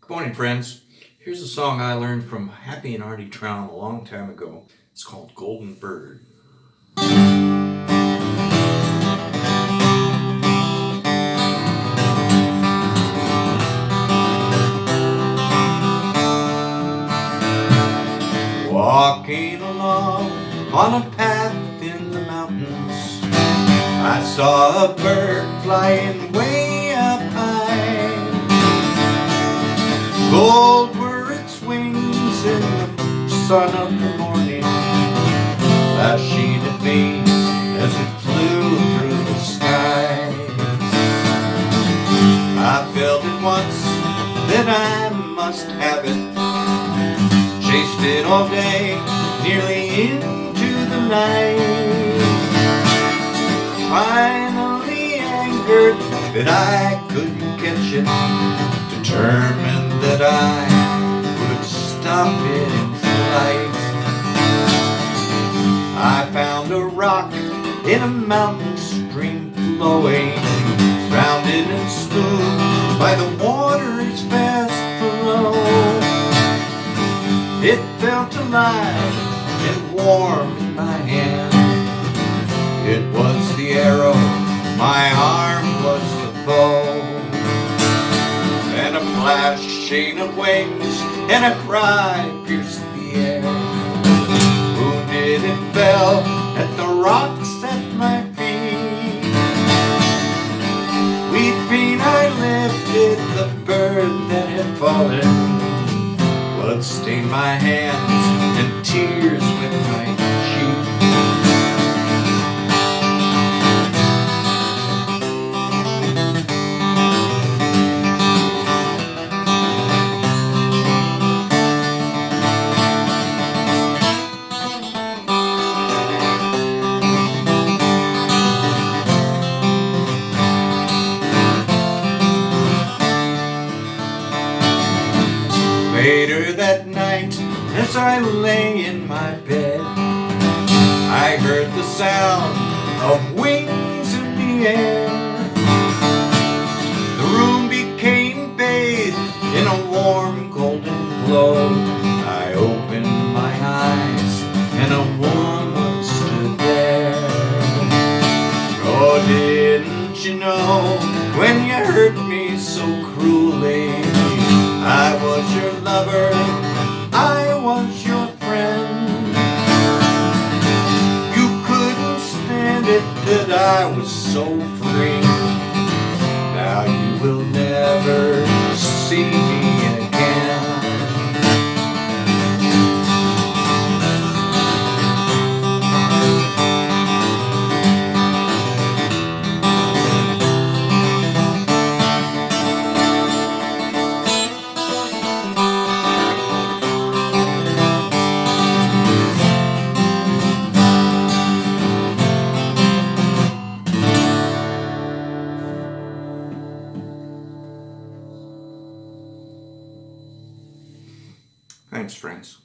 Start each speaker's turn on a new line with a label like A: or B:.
A: Good morning, friends. Here's a song I learned from Happy and Artie Traum a long time ago. It's called Golden Bird. Walking along on a path in the mountains, I saw a bird flying way up high. Gold were its wings in the sun of the morning, flashing at me as it flew through the skies. I felt at once that I must have it. Chased it all day, nearly into the night. Finally angered that I couldn't catch it, determined that I would stop it in flight. I found a rock in a mountain stream flowing, rounded and smooth by the waters fast below. It felt alive and warm in my hand. It was the arrow, my arm was the bow. And a flashing of wings and a cry pierced the air. Wounded it fell at the rocks at my feet. Weeping I lifted the bird that had fallen. Blood stained my hands and tears wet my cheek. Later that night, as I lay in my bed, I heard the sound of wings in the air. The room became bathed in a warm golden glow. I opened my eyes and a woman stood there. Oh, didn't you know when you hurt me so cruelly? I was your lover, I was your friend. You couldn't stand it that I was so free. Now you will never see me again. Thanks, friends.